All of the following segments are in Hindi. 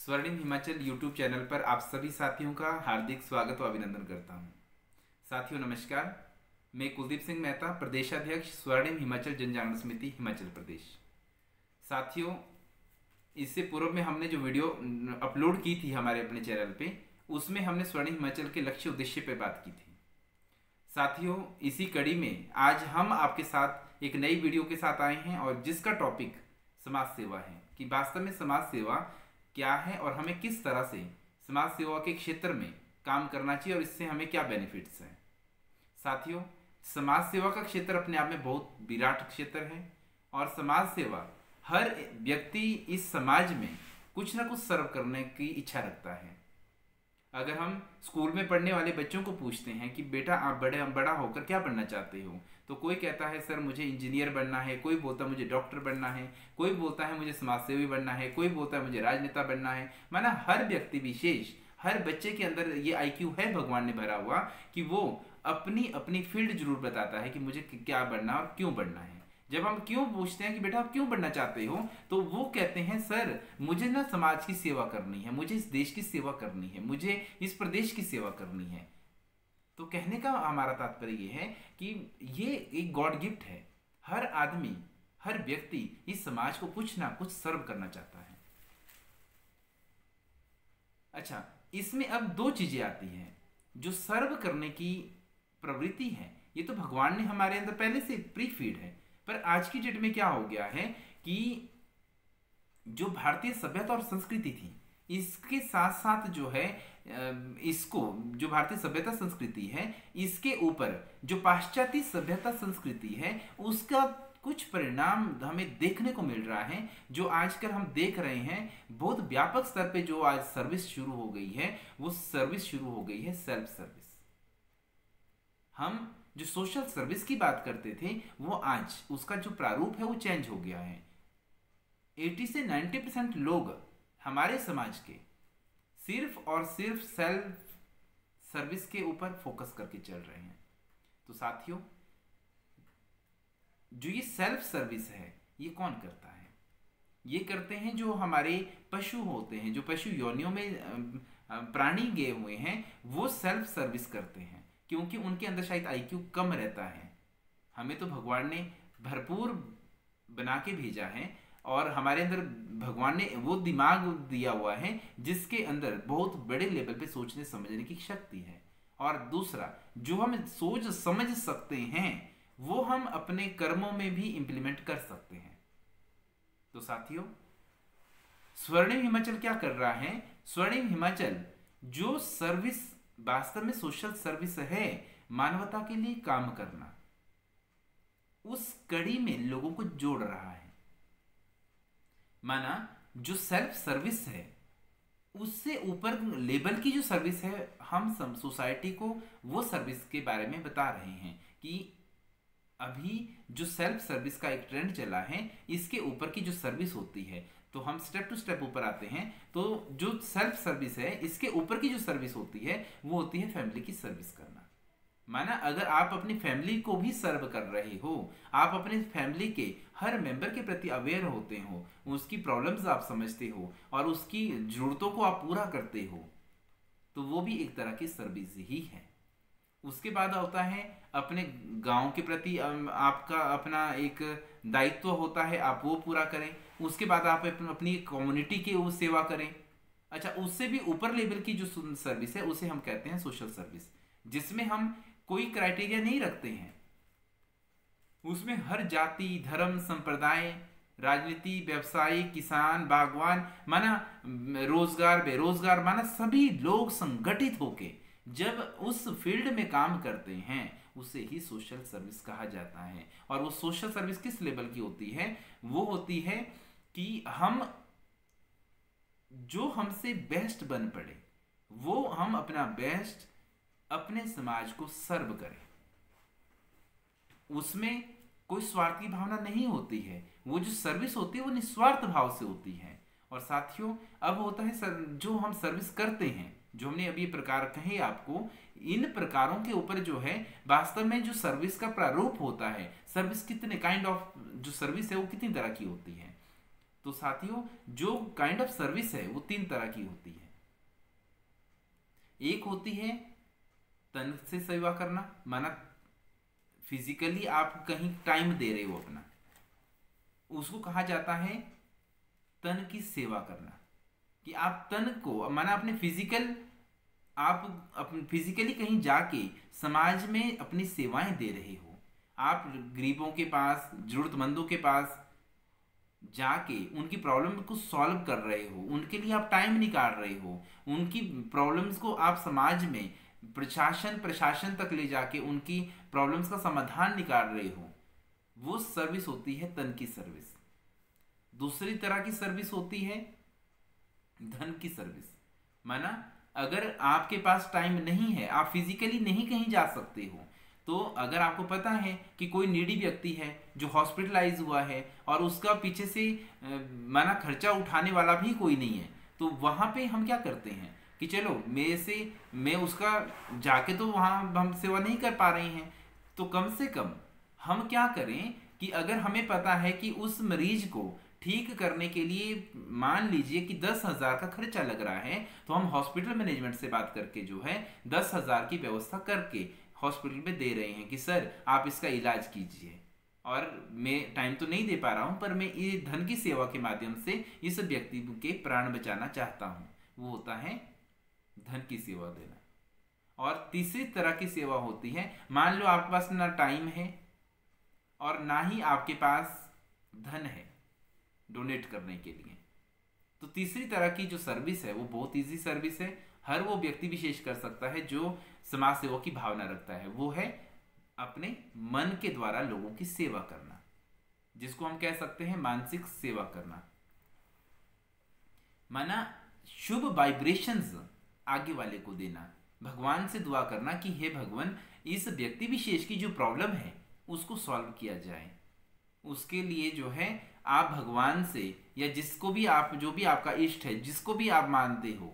स्वर्णिम हिमाचल यूट्यूब चैनल पर आप सभी साथियों का हार्दिक स्वागत व अभिनंदन करता हूं। साथियों नमस्कार, मैं कुलदीप सिंह मेहता, प्रदेशाध्यक्ष स्वर्णिम हिमाचल जनजागरण समिति हिमाचल प्रदेश। साथियों, इससे पूर्व में हमने जो वीडियो अपलोड की थी हमारे अपने चैनल पे, उसमें हमने स्वर्णिम हिमाचल के लक्ष्य उद्देश्य पे बात की थी। साथियों, इसी कड़ी में आज हम आपके साथ एक नई वीडियो के साथ आए हैं और जिसका टॉपिक समाज सेवा है कि वास्तव में समाज सेवा क्या है और हमें किस तरह से समाज सेवा के क्षेत्र में काम करना चाहिए और इससे हमें क्या बेनिफिट्स हैं। साथियों, समाज सेवा का क्षेत्र अपने आप में बहुत विराट क्षेत्र है और समाज सेवा हर व्यक्ति इस समाज में कुछ ना कुछ सर्व करने की इच्छा रखता है। अगर हम स्कूल में पढ़ने वाले बच्चों को पूछते हैं कि बेटा आप बड़ा होकर क्या बनना चाहते हो, तो कोई कहता है सर मुझे इंजीनियर बनना है, कोई बोलता है मुझे डॉक्टर बनना है, कोई बोलता है मुझे समाजसेवी बनना है, कोई बोलता है मुझे राजनेता बनना है। माना हर व्यक्ति विशेष, हर बच्चे के अंदर ये आईक्यू है भगवान ने भरा हुआ कि वो अपनी अपनी फील्ड जरूर बताता है कि मुझे क्या बनना और क्यों बनना है। जब हम क्यों पूछते हैं कि बेटा आप क्यों बनना चाहते हो, तो वो कहते हैं सर मुझे ना समाज की सेवा करनी है, मुझे इस देश की सेवा करनी है, मुझे इस प्रदेश की सेवा करनी है। तो कहने का हमारा तात्पर्य ये है कि ये एक गॉड गिफ्ट है। हर आदमी, हर व्यक्ति इस समाज को कुछ ना कुछ सर्व करना चाहता है। अच्छा, इसमें अब दो चीजें आती हैं। जो सर्व करने की प्रवृत्ति है, ये तो भगवान ने हमारे अंदर पहले से प्री फीड है, पर आज की डेट में क्या हो गया है कि जो भारतीय सभ्यता और संस्कृति थी, इसके साथ साथ जो है इसको जो भारतीय सभ्यता संस्कृति है, इसके ऊपर जो पाश्चात्य सभ्यता संस्कृति है, उसका कुछ परिणाम हमें देखने को मिल रहा है। जो आजकल हम देख रहे हैं बहुत व्यापक स्तर पे जो आज सर्विस शुरू हो गई है, वो सर्विस शुरू हो गई है सेल्फ सर्विस। हम जो सोशल सर्विस की बात करते थे, वो आज उसका जो प्रारूप है वो चेंज हो गया है। 80 से 90% लोग हमारे समाज के सिर्फ और सिर्फ सेल्फ सर्विस के ऊपर फोकस करके चल रहे हैं। तो साथियों, जो ये सेल्फ सर्विस है, ये कौन करता है? ये करते हैं जो हमारे पशु होते हैं, जो पशु योनियों में प्राणी गए हुए हैं, वो सेल्फ सर्विस करते हैं क्योंकि उनके अंदर शायद आईक्यू कम रहता है। हमें तो भगवान ने भरपूर बना के भेजा है और हमारे अंदर भगवान ने वो दिमाग दिया हुआ है जिसके अंदर बहुत बड़े लेवल पे सोचने समझने की शक्ति है। और दूसरा, जो हम सोच समझ सकते हैं वो हम अपने कर्मों में भी इंप्लीमेंट कर सकते हैं। तो साथियों, स्वर्णिम हिमाचल क्या कर रहा है? स्वर्णिम हिमाचल जो सर्विस वास्तव में सोशल सर्विस है, मानवता के लिए काम करना, उस कड़ी में लोगों को जोड़ रहा है। माना जो सेल्फ सर्विस है, उससे ऊपर लेवल की जो सर्विस है, हम सोसाइटी को वो सर्विस के बारे में बता रहे हैं कि अभी जो सेल्फ सर्विस का एक ट्रेंड चला है, इसके ऊपर की जो सर्विस होती है, तो हम स्टेप टू स्टेप ऊपर आते हैं। तो जो सेल्फ सर्विस है, इसके ऊपर की जो सर्विस होती है वो होती है फैमिली की सर्विस करना। माना अगर आप अपनी फैमिली को भी सर्व कर रहे हो, आप अपने फैमिली के हर मेंबर के प्रति अवेयर होते हो, उसकी प्रॉब्लम्स आप समझते हो और उसकी जरूरतों को आप पूरा करते हो, तो वो भी एक तरह की सर्विस ही है। उसके बाद होता है अपने गांव के प्रति आपका अपना एक दायित्व होता है, आप वो पूरा करें। उसके बाद आप अपनी कम्युनिटी की वो सेवा करें। अच्छा, उससे भी ऊपर लेवल की जो सर्विस है उसे हम कहते हैं सोशल सर्विस, जिसमें हम कोई क्राइटेरिया नहीं रखते हैं। उसमें हर जाति, धर्म, संप्रदाय, राजनीति, व्यवसायी, किसान, बागवान, माना रोजगार, बेरोजगार, माना सभी लोग संगठित होके जब उस फील्ड में काम करते हैं, उसे ही सोशल सर्विस कहा जाता है। और वो सोशल सर्विस किस लेवल की होती है? वो होती है कि हम जो हमसे बेस्ट बन पड़े, वो हम अपना बेस्ट अपने समाज को सर्व करें। उसमें कोई स्वार्थ की भावना नहीं होती है। वो जो सर्विस होती है वो निस्वार्थ भाव से होती है। और साथियों, अब होता है जो हम सर्विस करते हैं, जो हमने अभी प्रकार कहे आपको, इन प्रकारों के ऊपर जो है वास्तव में जो सर्विस का प्रारूप होता है, सर्विस कितने काइंड ऑफ जो सर्विस है वो कितनी तरह की होती है। तो साथियों जो काइंड ऑफ सर्विस है वो 3 तरह की होती है। एक होती है तन से सेवा करना, माना फिजिकली आप कहीं टाइम दे रहे हो अपना, उसको कहा जाता है तन की सेवा करना। कि आप तन को माना अपने फिजिकल, आप अपने फिजिकली कहीं जाके समाज में अपनी सेवाएं दे रहे हो। आप गरीबों के पास, जरूरतमंदों के पास जाके उनकी प्रॉब्लम को सॉल्व कर रहे हो, उनके लिए आप टाइम निकाल रहे हो, उनकी प्रॉब्लम्स को आप समाज में प्रशासन तक ले जाके उनकी प्रॉब्लम्स का समाधान निकाल रहे हो। वो सर्विस होती है तन की सर्विस। दूसरी तरह की सर्विस होती है धन की सर्विस। माना अगर आपके पास टाइम नहीं है, आप फिजिकली नहीं कहीं जा सकते हो, तो अगर आपको पता है कि कोई नीडी व्यक्ति है जो हॉस्पिटलाइज हुआ है और उसका पीछे से माना खर्चा उठाने वाला भी कोई नहीं है, तो वहां पे हम क्या करते हैं कि चलो मैं उसका जाके तो वहां हम सेवा नहीं कर पा रहे हैं, तो कम से कम हम क्या करें कि अगर हमें पता है कि उस मरीज को ठीक करने के लिए मान लीजिए कि 10,000 का खर्चा लग रहा है, तो हम हॉस्पिटल मैनेजमेंट से बात करके जो है 10,000 की व्यवस्था करके हॉस्पिटल में दे रहे हैं कि सर आप इसका इलाज कीजिए, और मैं टाइम तो नहीं दे पा रहा हूं पर मैं ये धन की सेवा के माध्यम से इस व्यक्ति के प्राण बचाना चाहता हूं। वो होता है धन की सेवा देना। और तीसरी तरह की सेवा होती है, मान लो आपके पास ना टाइम है और ना ही आपके पास धन है डोनेट करने के लिए, तो तीसरी तरह की जो सर्विस है वो बहुत इजी सर्विस है, हर वो व्यक्ति विशेष कर सकता है जो समाज सेवा की भावना रखता है। वो है अपने मन के द्वारा लोगों की सेवा करना, जिसको हम कह सकते हैं मानसिक सेवा करना। माना शुभ वाइब्रेशंस आगे वाले को देना, भगवान से दुआ करना कि हे भगवान इस व्यक्ति विशेष की जो प्रॉब्लम है उसको सॉल्व किया जाए। उसके लिए जो है आप भगवान से या जिसको भी आप, जो भी आपका इष्ट है, जिसको भी आप मानते हो,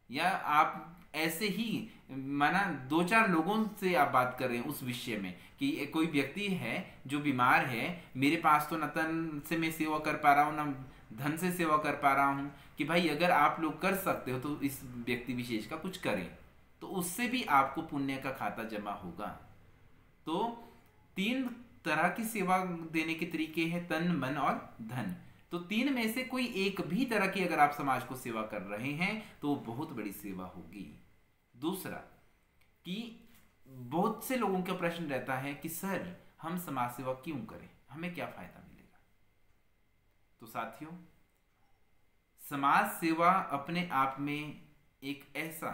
या आप ऐसे ही माना 2-4 लोगों से आप बात कर रहे हैं उस विषय में कि कोई व्यक्ति है जो बीमार है, मेरे पास तो न तन से मैं सेवा कर पा रहा हूँ न धन से सेवा कर पा रहा हूँ, कि भाई अगर आप लोग कर सकते हो तो इस व्यक्ति विशेष का कुछ करें, तो उससे भी आपको पुण्य का खाता जमा होगा। तो 3 तरह की सेवा देने के तरीके हैं, तन, मन और धन। तो 3 में से कोई एक भी तरह की अगर आप समाज को सेवा कर रहे हैं तो वो बहुत बड़ी सेवा होगी। दूसरा कि बहुत से लोगों का प्रश्न रहता है कि सर हम समाज सेवा क्यों करें, हमें क्या फायदा मिलेगा। तो साथियों, समाज सेवा अपने आप में एक ऐसा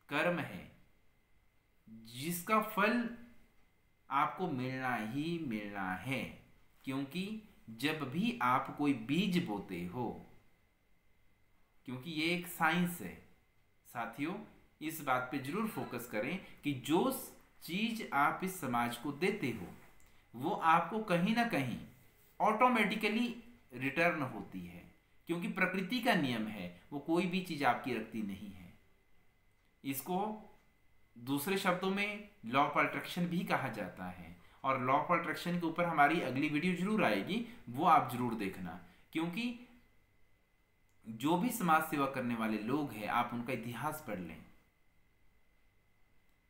कर्म है जिसका फल आपको मिलना ही मिलना है, क्योंकि जब भी आप कोई बीज बोते हो, क्योंकि ये एक साइंस है साथियों, इस बात पे जरूर फोकस करें कि जो चीज आप इस समाज को देते हो वो आपको कहीं ना कहीं ऑटोमेटिकली रिटर्न होती है, क्योंकि प्रकृति का नियम है, वो कोई भी चीज आपकी रखती नहीं है। इसको दूसरे शब्दों में लॉ ऑफ अट्रैक्शन भी कहा जाता है, और लॉ ऑफ अट्रैक्शन के ऊपर हमारी अगली वीडियो जरूर आएगी, वो आप जरूर देखना। क्योंकि जो भी समाज सेवा करने वाले लोग हैं, आप उनका इतिहास पढ़ लें,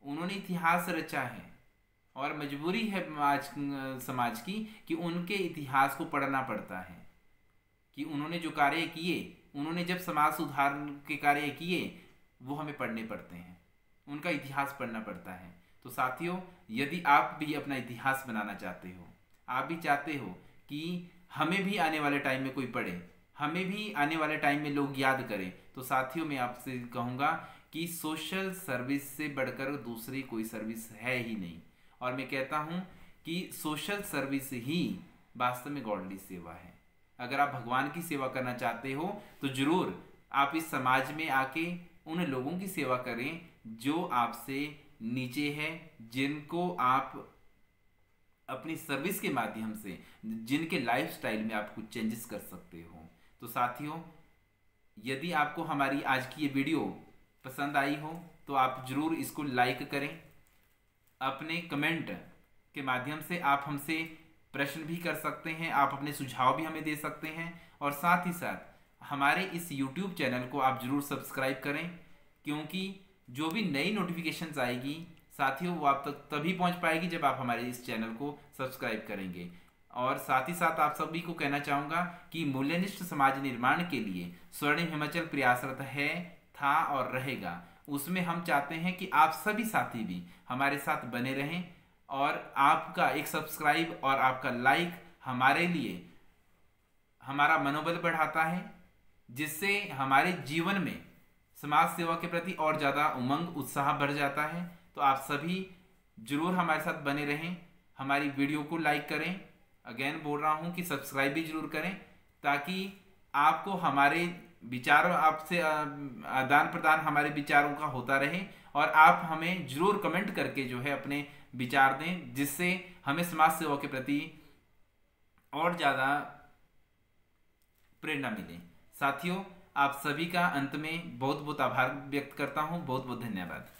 उन्होंने इतिहास रचा है और मजबूरी है आज समाज की कि उनके इतिहास को पढ़ना पड़ता है, कि उन्होंने जो कार्य किए, उन्होंने जब समाज सुधार के कार्य किए वो हमें पढ़ने पड़ते हैं, उनका इतिहास पढ़ना पड़ता है। तो साथियों, यदि आप भी अपना इतिहास बनाना चाहते हो, आप भी चाहते हो कि हमें भी आने वाले टाइम में कोई पढ़े, हमें भी आने वाले टाइम में लोग याद करें, तो साथियों मैं आपसे कहूँगा कि सोशल सर्विस से बढ़कर दूसरी कोई सर्विस है ही नहीं। और मैं कहता हूँ कि सोशल सर्विस ही वास्तव में गॉडली सेवा है। अगर आप भगवान की सेवा करना चाहते हो तो जरूर आप इस समाज में आके उन लोगों की सेवा करें जो आपसे नीचे है, जिनको आप अपनी सर्विस के माध्यम से, जिनके लाइफस्टाइल में आप कुछ चेंजेस कर सकते हो। तो साथियों, यदि आपको हमारी आज की ये वीडियो पसंद आई हो तो आप जरूर इसको लाइक करें, अपने कमेंट के माध्यम से आप हमसे प्रश्न भी कर सकते हैं, आप अपने सुझाव भी हमें दे सकते हैं। और साथ ही साथ हमारे इस YouTube चैनल को आप ज़रूर सब्सक्राइब करें, क्योंकि जो भी नई नोटिफिकेशंस आएगी साथियों वो आप तक तभी पहुंच पाएगी जब आप हमारे इस चैनल को सब्सक्राइब करेंगे। और साथ ही साथ आप सभी को कहना चाहूँगा कि मूल्यनिष्ठ समाज निर्माण के लिए स्वर्णिम हिमाचल प्रयासरत है, था और रहेगा। उसमें हम चाहते हैं कि आप सभी साथी भी हमारे साथ बने रहें, और आपका एक सब्सक्राइब और आपका लाइक हमारे लिए हमारा मनोबल बढ़ाता है, जिससे हमारे जीवन में समाज सेवा के प्रति और ज़्यादा उमंग उत्साह बढ़ जाता है। तो आप सभी जरूर हमारे साथ बने रहें, हमारी वीडियो को लाइक करें, अगेन बोल रहा हूँ कि सब्सक्राइब भी जरूर करें, ताकि आपको हमारे विचारों आपसे आदान प्रदान हमारे विचारों का होता रहे, और आप हमें जरूर कमेंट करके जो है अपने विचार दें, जिससे हमें समाज सेवा के प्रति और ज़्यादा प्रेरणा मिले। साथियों, आप सभी का अंत में बहुत बहुत आभार व्यक्त करता हूँ। बहुत बहुत धन्यवाद।